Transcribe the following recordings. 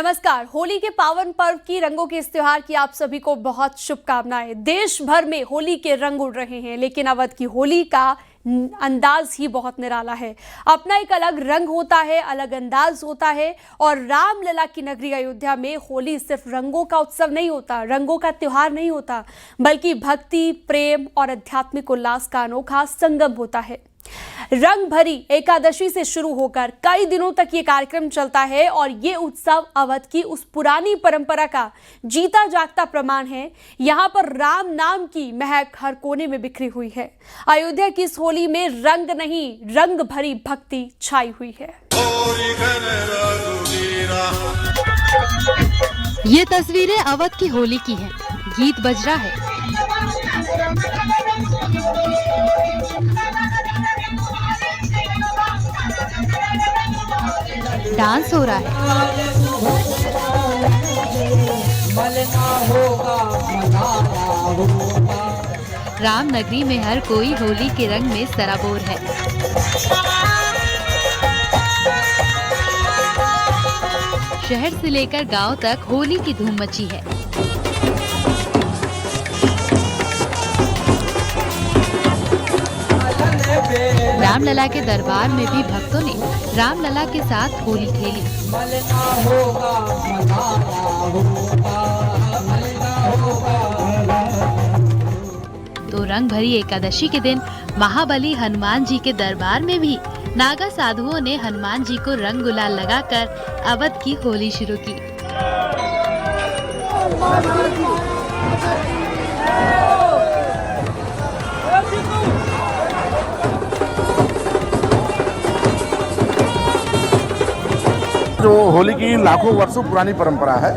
नमस्कार। होली के पावन पर्व की रंगों के इस त्योहार की आप सभी को बहुत शुभकामनाएं। देश भर में होली के रंग उड़ रहे हैं, लेकिन अवध की होली का अंदाज ही बहुत निराला है। अपना एक अलग रंग होता है, अलग अंदाज होता है। और रामलला की नगरी अयोध्या में होली सिर्फ रंगों का उत्सव नहीं होता, रंगों का त्योहार नहीं होता, बल्कि भक्ति, प्रेम और आध्यात्मिक उल्लास का अनोखा संगम होता है। रंग भरी एकादशी से शुरू होकर कई दिनों तक ये कार्यक्रम चलता है और ये उत्सव अवध की उस पुरानी परंपरा का जीता जागता प्रमाण है। यहाँ पर राम नाम की महक हर कोने में बिखरी हुई है। अयोध्या की इस होली में रंग नहीं, रंग भरी भक्ति छाई हुई है। ये तस्वीरें अवध की होली की हैं। गीत बज रहा है, डांस हो रहा है। राम नगरी में हर कोई होली के रंग में सराबोर है। शहर से लेकर गांव तक होली की धूम मची है। रामलला के दरबार में भी भक्तों ने रामलला के साथ होली खेली। तो रंग भरी एकादशी के दिन महाबली हनुमान जी के दरबार में भी नागा साधुओं ने हनुमान जी को रंग गुलाल लगाकर अवध की होली शुरू की। जो होली की लाखों वर्षों पुरानी परंपरा है,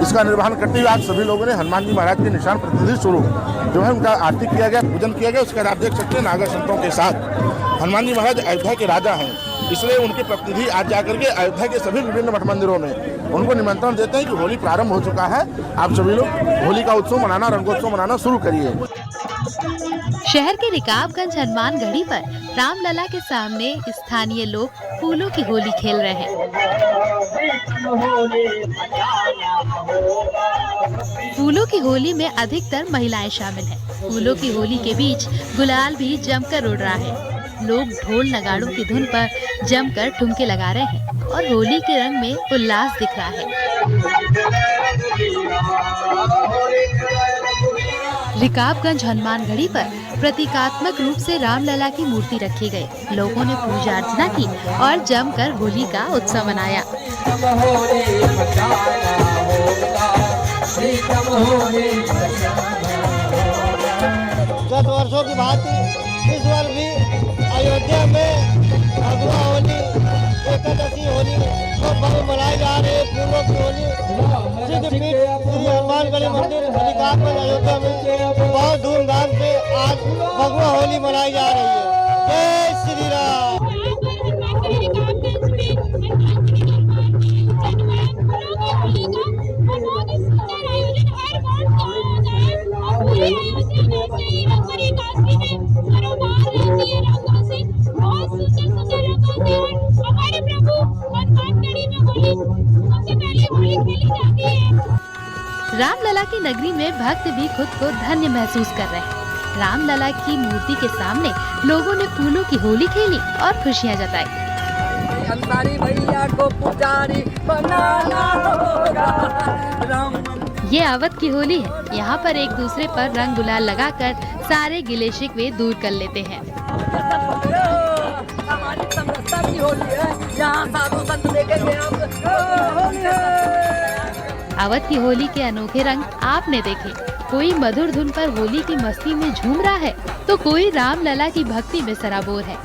इसका निर्वहन करते हुए आज सभी लोगों ने हनुमान जी महाराज के निशान प्रतिनिधि स्वरूप जो है उनका आरती किया गया, पूजन किया गया। उसके बाद आप देख सकते हैं नागा संतों के साथ हनुमान जी महाराज अयोध्या के राजा हैं, इसलिए उनके प्रतिनिधि आज जाकर के अयोध्या के सभी विभिन्न मठ मंदिरों में उनको निमंत्रण देते हैं कि होली प्रारंभ हो चुका है, आप सभी लोग होली का उत्सव मनाना, रंगोत्सव मनाना शुरू करिए। शहर के रिकाबगंज हनुमान गढ़ी पर रामलला के सामने स्थानीय लोग फूलों की होली खेल रहे हैं। फूलों की होली में अधिकतर महिलाएं शामिल हैं। फूलों की होली के बीच गुलाल भी जमकर उड़ रहा है। लोग ढोल नगाड़ों की धुन पर जमकर ठुमके लगा रहे हैं और होली के रंग में उल्लास दिख रहा है। रिकाबगंज हनुमान गढ़ी पर प्रतीकात्मक रूप से रामलला की मूर्ति रखी गई। लोगों ने पूजा अर्चना की और जमकर होली का उत्सव मनाया। गत वर्षों की भांति इस वर्ष भी अयोध्या में भगवा होली, एकादशी होली को पर्व मनाए जा रहे हैं। फूलों की होली सिद्धपीठ श्री हनुमानगढ़ी मंदिर रिकाबगंज अयोध्या में बहुत धूमधाम से आज भगवा होली मनाई जा रही है। जय श्री राम। रामलला की नगरी में भक्त भी खुद को धन्य महसूस कर रहे हैं। रामलला की मूर्ति के सामने लोगों ने फूलों की होली खेली और खुशियां जताई। भैया को पुजारी बनाना होगा। ये अवध की होली है। यहाँ पर एक दूसरे पर रंग गुलाल लगाकर सारे गिले शिकवे दूर कर लेते हैं। हमारी समरसता की होली है, यहाँ साधु संत देखेंगे अवध की होली के अनोखे रंग आपने देखे। कोई मधुर धुन पर होली की मस्ती में झूम रहा है, तो कोई रामलला की भक्ति में सराबोर है।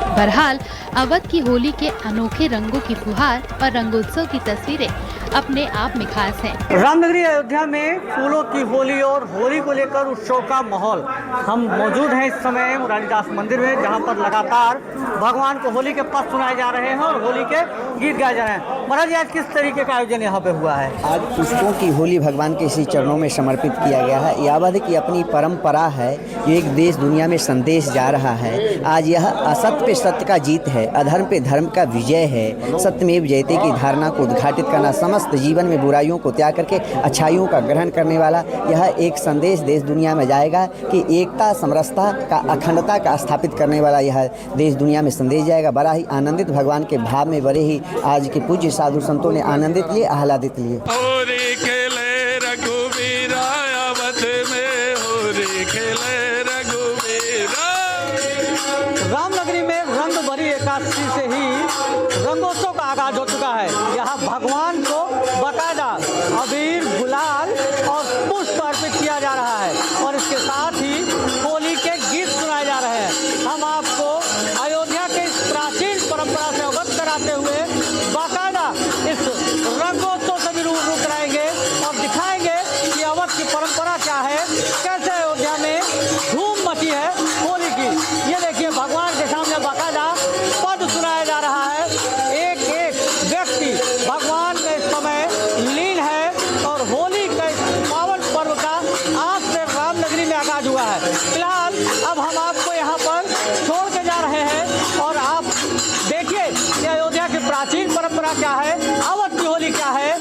बहरहाल अवध की होली के अनोखे रंगों की फुहार और रंगोत्सव की तस्वीरें अपने आप में खास है। रामनगरी अयोध्या में फूलों की होली और होली को लेकर उत्सव का माहौल। हम मौजूद हैं इस समय मुरारीदास मंदिर में, जहां पर लगातार भगवान को होली के पद सुनाए जा रहे हैं और होली के गीत गाए जा रहे हैं। महाराज, आज किस तरीके का आयोजन यहाँ पे हुआ है? आज पुष्पों की होली भगवान के इसी चरणों में समर्पित किया गया है। यावत की अपनी परंपरा है, ये एक देश दुनिया में संदेश जा रहा है। आज यह असत्य पे सत्य का जीत है, अधर्म पे धर्म का विजय है। सत्यमेव जयते की धारणा को उद्घाटित करना, समस्त जीवन में बुराइयों को त्याग करके अच्छाइयों का ग्रहण करने वाला यह एक संदेश देश दुनिया में जाएगा कि एकता, समरसता का, अखंडता का स्थापित करने वाला यह देश दुनिया में संदेश जाएगा। बड़ा ही आनंदित भगवान के भाव में बड़े ही आज के पूज्य साधु संतों ने आनंदित लिए, आह्लादित लिए। रामनगरी में रंग भरी एकादशी से ही रंगोत्सव का आगाज हो चुका है। यहाँ भगवान को बाकायदा अबीर, गुलाल और पुष्प अर्पित किया जा रहा है और इसके साथ ही होली के गीत सुनाए जा रहे हैं। हम आपको अयोध्या के इस प्राचीन परंपरा से अवगत कराते हुए बाकायदा इस रंगोत्सव से भी रूबरू कराएंगे और दिखाएंगे कि अवध की परंपरा क्या है, कैसे अयोध्या में धूम मची है होली की। ये देखिए, भगवान के सामने बाकायदा पद सुनाया जा रहा है। एक एक व्यक्ति भगवान में इस समय लीन है और होली के पावन पर्व का आज से रामनगरी में आगाज हुआ है। फिलहाल अब हम आपको यहाँ पर छोड़ के जा रहे हैं और आप देखिए कि अयोध्या की प्राचीन परंपरा क्या है, अवध की होली क्या है।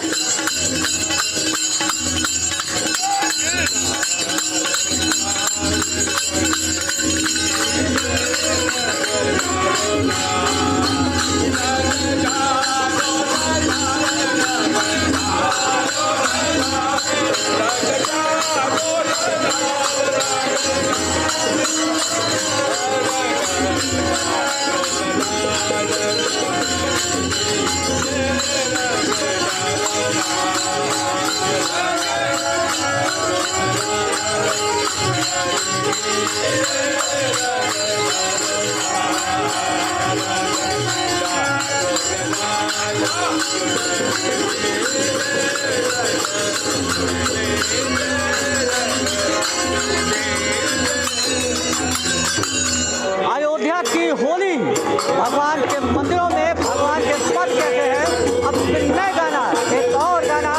अयोध्या की होली भगवान के मंदिरों में भगवान के पद कहते हैं। अब नए गाना, एक और गाना,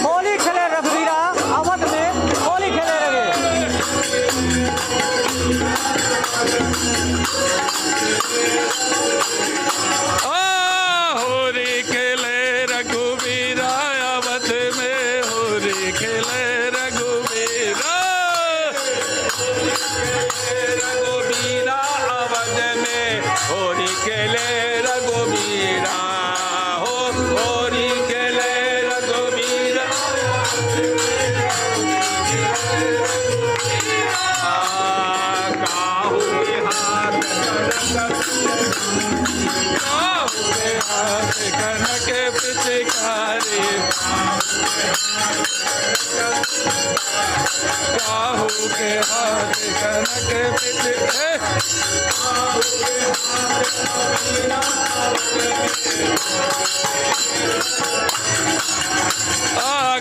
होली खेले रघुवीरा, अवध में होली खेले रहे। होली खेले रघुवीरा, अवध में होली खेले रघुवीरा। रघुवीरा अवध में होली खेले रघुवीरा, हो होली खेले रघुवीरा। काहू के हाथ कनक पिचकारी, काहू के हाथ कनक पिचकारी,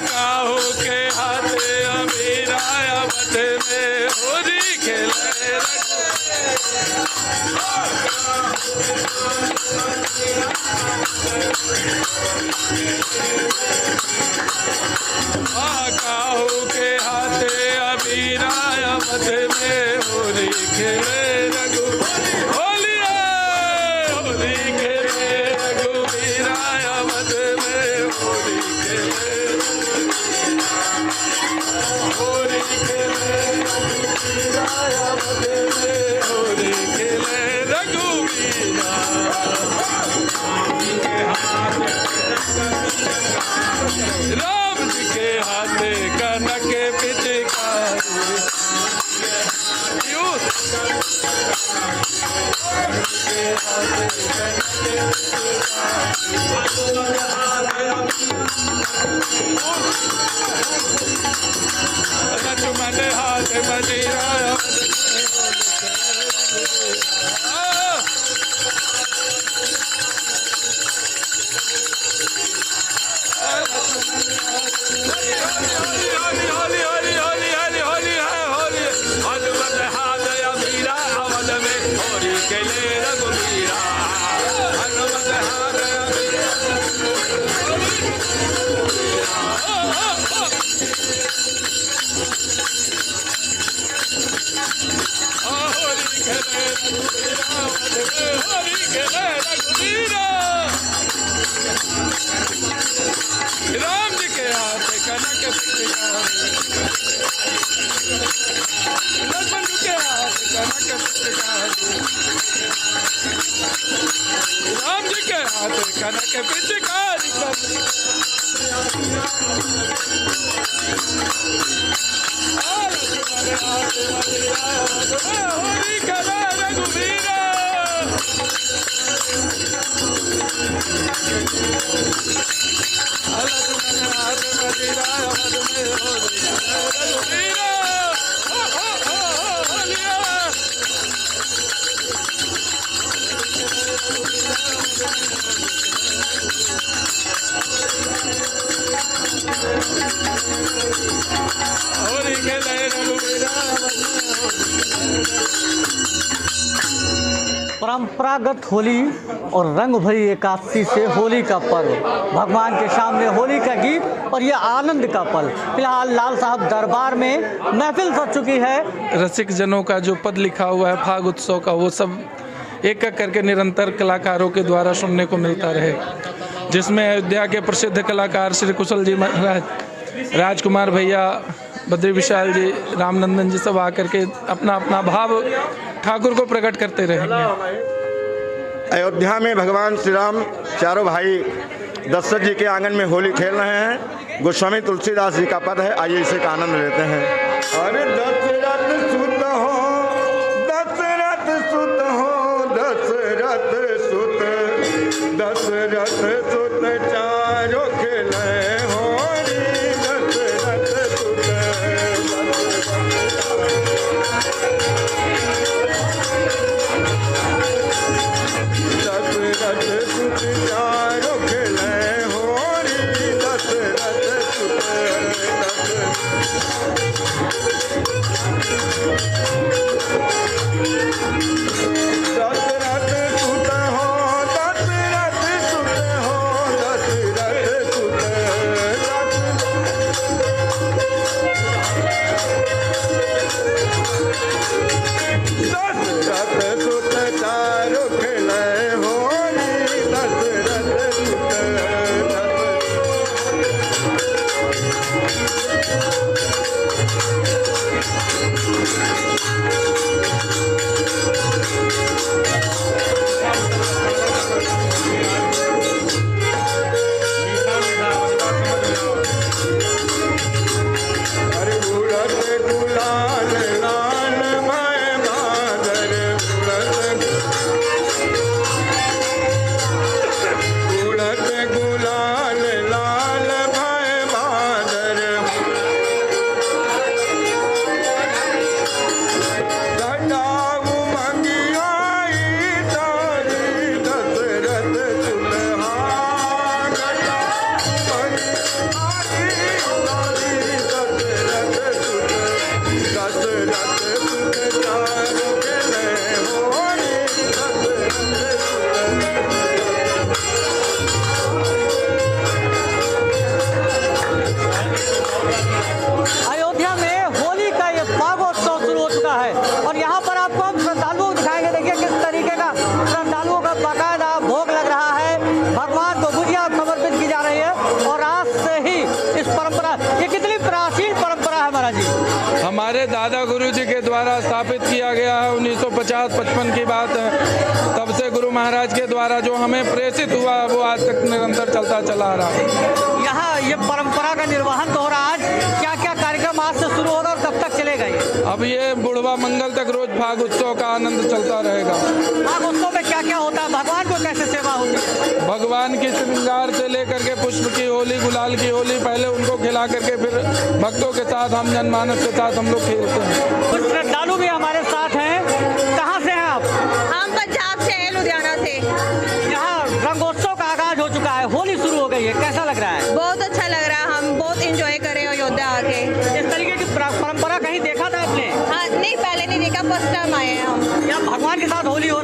काहू के हाथ अबीरा, अवध में होली खेले काहू के हाथ अबीरा, अवध में होली खेले रघु होली होली खेले रघुवीरा, अवध में होली खेले होली खेले रघुवीरा, अवध में होली खेले रघुवीरा। राम जी के हाथ कनक पिचकारी, लक्ष्मण हाथ मजीरा, होली करे रघुवीरा हाथ मजीरा हाथ में होली करे रघुवीरा होलिया होली खेले रघुवीरा परंपरागत होली और रंग भरी एकादशी से होली का पर्व, भगवान के सामने होली का गीत और ये आनंद का पल। फिलहाल लाल साहब दरबार में महफिल सज चुकी है। रसिक जनों का जो पद लिखा हुआ है फाग उत्सव का, वो सब एक एक करके निरंतर कलाकारों के द्वारा सुनने को मिलता रहे, जिसमें अयोध्या के प्रसिद्ध कलाकार श्री कुशल जी महाराज, राजकुमार भैया, बद्री विशाल जी, रामनंदन जी सब आकर के अपना अपना भाव ठाकुर को प्रकट करते रहेंगे। अयोध्या में भगवान श्री राम चारों भाई दशरथ जी के आंगन में होली खेल रहे हैं। गोस्वामी तुलसीदास जी का पद है, आइए इसे का आनंद लेते हैं। अरे दशरथ सुत हो, दशरथ सुत हो, दशरथ सुत, दशरथ सुत चारों खेले होली, दशरथ सुत, दशरथ सुत चारों खेले होली, दशरथ सुत, दशरथ सुत हो, दशरथ सुत हो, दशरथ सुत, दशरथ सुत चारों खेले होली, दशरथ सुत, अरे उड़त गुलाल लाल मैं बादल, उड़त गुलाल लाल मैं बादल, घटाऊ मंगियाई तारी, दशरथ सुत, हाँ घटाऊ मंगियाई तारी, दशरथ सुत, दशरथ सुत चारों खेले होली, दशरथ अयोध्या में होली का ये फागोत्सव शुरू हो चुका है और यहाँ पर आपको हम श्रद्धालुओं को दिखाएंगे। देखिए किस तरीके का श्रद्धालुओं का बाकायदा भोग लग रहा है, भगवान को गुजिया समर्पित की जा रही है। और आज से ही इस परंपरा, ये कितनी प्राचीन परंपरा है महाराज जी। हमारे दादा गुरु जी के द्वारा स्थापित किया गया है, 1950-55 की बात है। तब से गुरु महाराज के द्वारा जो हमें प्रेषित हुआ वो आज तक निरंतर चलता चला आ रहा है। यहाँ ये परंपरा का निर्वहन तो हो रहा है। आज क्या क्या कार्यक्रम आज से शुरू होगा और कब तक चलेगा ये? अब ये बुढ़वा मंगल तक रोज फाग उत्सव का आनंद चलता रहेगा। फाग उत्सव में क्या क्या होता है, भगवान को कैसे सेवा होती है? भगवान की श्रृंगार से लेकर के पुष्प की होली, गुलाल की होली, पहले उनको खिला करके फिर भक्तों के साथ, हम जनमानस के साथ हम लोग खेलते हैं। कुछ श्रद्धालु भी हमारे साथ हैं। कहाँ से हैं आप? हम पंजाब से हैं, लुधियाना से। यहाँ रंगोत्सव का आगाज हो चुका है, होली शुरू हो गई है, कैसा लग रहा है? बहुत अच्छा लग रहा है, हम बहुत एंजॉय कर रहे हैं अयोध्या आके। इस तरीके की परंपरा कहीं देखा था आपने? हाँ, नहीं पहले नहीं देखा, फर्स्ट टाइम आए हैं हम। यहाँ भगवान के साथ होली हो